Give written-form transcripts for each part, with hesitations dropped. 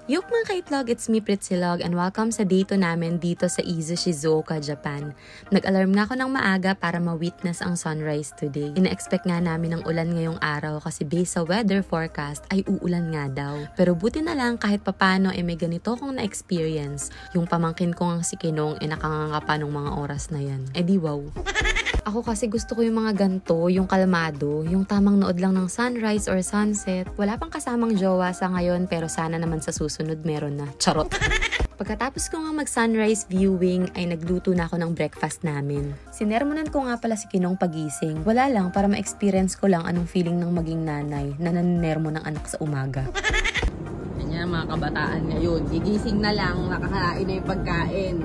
Yup mga kaitlog, it's me Pritsilog and welcome sa day 2 namin dito sa Izu, Shizuoka, Japan. Nag-alarm nga ako ng maaga para ma-witness ang sunrise today. Ina-expect nga namin ng ulan ngayong araw kasi based sa weather forecast ay uulan nga daw. Pero buti na lang kahit papano ay may ganito akong na-experience. Yung pamangkin ko nga si Kinong ay nakanganga pa nung mga oras na yan. Eh di wow. Ako kasi gusto ko yung mga ganto, yung kalmado, yung tamang nood lang ng sunrise or sunset. Wala pang kasamang jowa sa ngayon pero sana naman sa susunod meron na. Charot! Pagkatapos ko nga mag-sunrise viewing ay nagluto na ako ng breakfast namin. Sinermonan ko nga pala si Kinong pagising. Wala lang para ma-experience ko lang anong feeling ng maging nanay na naninermo ng anak sa umaga. Ganyan mga kabataan ngayon. Gigising na lang, nakakain na yung pagkain.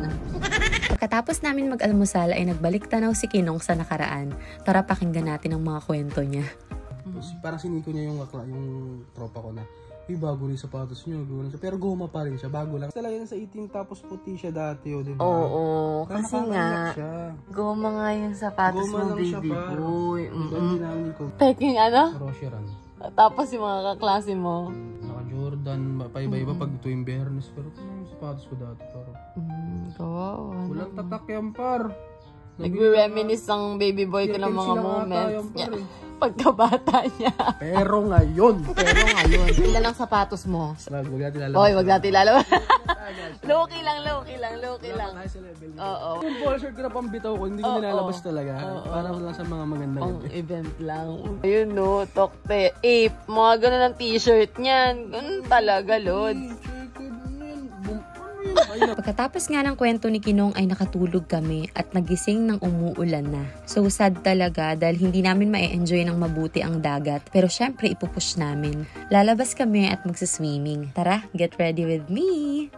Pagkatapos namin mag-almusal ay nagbalik tanaw si Kinong sa nakaraan. Tara pakinggan natin ang mga kwento niya. Parang siniko niya yung tropa ko na, bago rin sapatos niyo, pero goma pa rin siya, bago lang. Talaga yan sa 18 tapos puti siya dati, o diba? Oo, kasi nga, goma nga yung sapatos mo, baby boy. Peking ano? Rosheran. Tapos yung mga kaklase mo? Naka-Jordan, paiba-iba pag tuwing Bernes, pero kung yung sapatos ko dati, pero walang tatak yan, par. Nagre-reminis ang baby boy ko ng mga moments niya. Pagkabata niya. Pero ngayon. Ilan ang sapatos mo? Wag natin lalabas. Hoy, wag natin lalabas. Low-key lang. Oo. Yung ball shirt ko na pambitaw ko, hindi ko nilalabas talaga. Para lang sa mga magandang gabi. Event lang. Ayun no, tokte. Ape, mga ganun ang t-shirt niyan. Ganun talaga, Lods. Pagkatapos nga ng kwento ni Kinong ay nakatulog kami at nagising ng umuulan na. So sad talaga dahil hindi namin ma-enjoy ng mabuti ang dagat. Pero syempre ipupush namin. Lalabas kami at magsiswimming. Tara, get ready with me!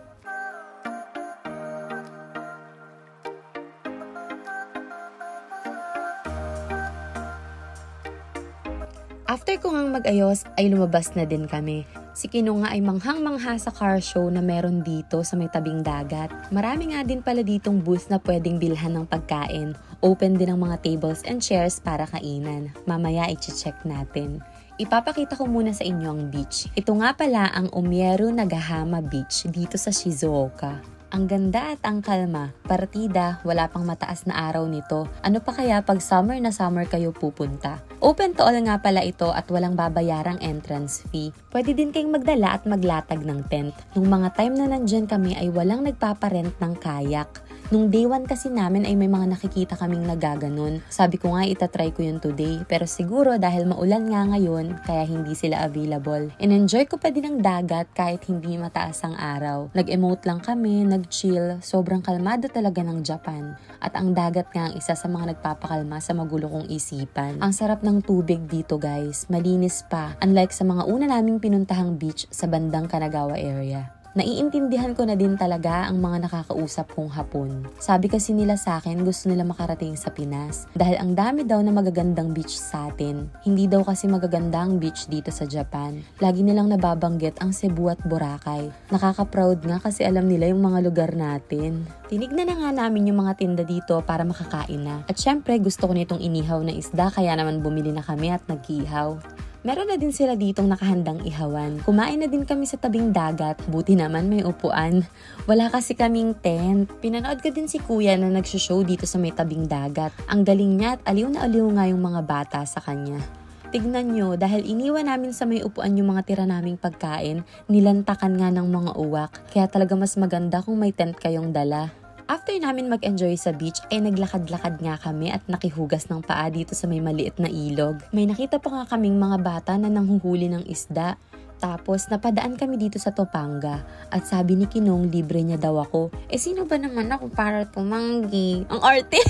After ko ngang mag-ayos ay lumabas na din kami. Si Kinong nga ay manghang-mangha sa car show na meron dito sa may tabing dagat. Marami nga din pala ditong booth na pwedeng bilhan ng pagkain. Open din ang mga tables and chairs para kainan. Mamaya i-check natin. Ipapakita ko muna sa inyo ang beach. Ito nga pala ang Umieru Nagahama Beach dito sa Shizuoka. Ang ganda at ang kalma. Partida, wala pang mataas na araw nito. Ano pa kaya pag summer na summer kayo pupunta? Open to all nga pala ito at walang babayarang entrance fee. Pwede din kayong magdala at maglatag ng tent. Nung mga time na nandyan kami ay walang nagpaparent ng kayak. Nung day 1 kasi namin ay may mga nakikita kaming nagaganon. Sabi ko nga itatry ko yun today. Pero siguro dahil maulan nga ngayon, kaya hindi sila available. And-enjoy ko pa din ang dagat kahit hindi mataas ang araw. Nag-emote lang kami, nag-chill. Sobrang kalmado talaga ng Japan. At ang dagat nga ang isa sa mga nagpapakalma sa magulo kong isipan. Ang sarap ng tubig dito guys. Malinis pa. Unlike sa mga una naming pinuntahang beach sa bandang Kanagawa area. Naiintindihan ko na din talaga ang mga nakakausap kong Hapon. Sabi kasi nila sa akin gusto nila makarating sa Pinas dahil ang dami daw na magagandang beach sa atin. Hindi daw kasi magagandang beach dito sa Japan. Lagi nilang nababanggit ang Cebu at Boracay. Nakaka-proud nga kasi alam nila yung mga lugar natin. Tinignan na nga namin yung mga tinda dito para makakain na. At syempre gusto ko nitong inihaw na isda kaya naman bumili na kami at nag-ihaw. Meron na din sila ditong nakahandang ihawan. Kumain na din kami sa tabing dagat. Buti naman may upuan. Wala kasi kaming tent. Pinanood ko din si kuya na nagsho-show dito sa may tabing dagat. Ang galing niya at aliw na aliw nga yung mga bata sa kanya. Tignan nyo, dahil iniwan namin sa may upuan yung mga tira naming pagkain, nilantakan nga ng mga uwak. Kaya talaga mas maganda kung may tent kayong dala. After namin mag-enjoy sa beach ay naglakad-lakad nga kami at nakihugas ng paa dito sa may maliit na ilog. May nakita pa nga kaming mga bata na nanghuhuli ng isda. Tapos napadaan kami dito sa Topanga at sabi ni Kinong libre niya daw ako. Sino ba naman ako para tumanggi? Ang arte!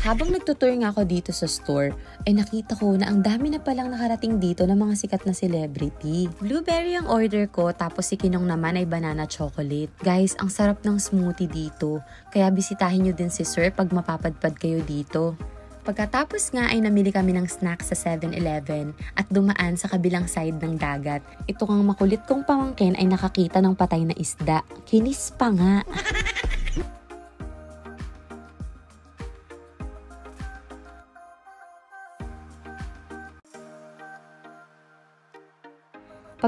Habang nagtutour nga ako dito sa store, ay nakita ko na ang dami na palang nakarating dito ng mga sikat na celebrity. Blueberry ang order ko tapos si Kinong naman ay banana chocolate. Guys, ang sarap ng smoothie dito. Kaya bisitahin nyo din si Sir pag mapapadpad kayo dito. Pagkatapos nga ay namili kami ng snacks sa 7-Eleven at dumaan sa kabilang side ng dagat. Ito kang makulit kong pamangkin ay nakakita ng patay na isda. Kinis pa nga.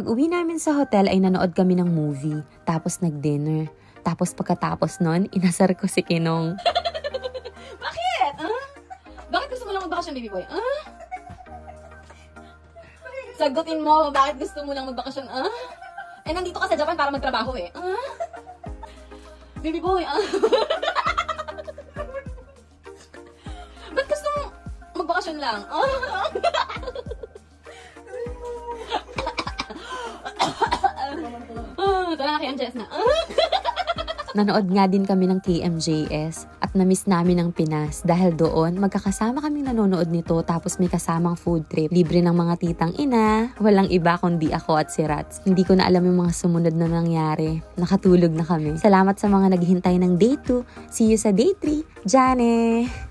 Pag-uwi namin sa hotel ay nanood kami ng movie, tapos nag-dinner. Tapos pagkatapos nun, inasar ko si Kinong. Bakit? Bakit gusto mo lang magbakasyon, baby boy? Sagutin mo, bakit gusto mo lang magbakasyon? Eh, nandito ka sa Japan para magtrabaho eh. Baby boy, ba't gusto mo magbakasyon lang? Tara na kay Jess na. Nanood nga din kami ng KMJS at na-miss namin ang Pinas dahil doon magkakasama kaming nanonood nito tapos may kasamang food trip. Libre ng mga titang ina. Walang iba kundi ako at si Rats. Hindi ko na alam yung mga sumunod na nangyari. Nakatulog na kami. Salamat sa mga naghihintay ng day 2. See you sa day 3. Jane!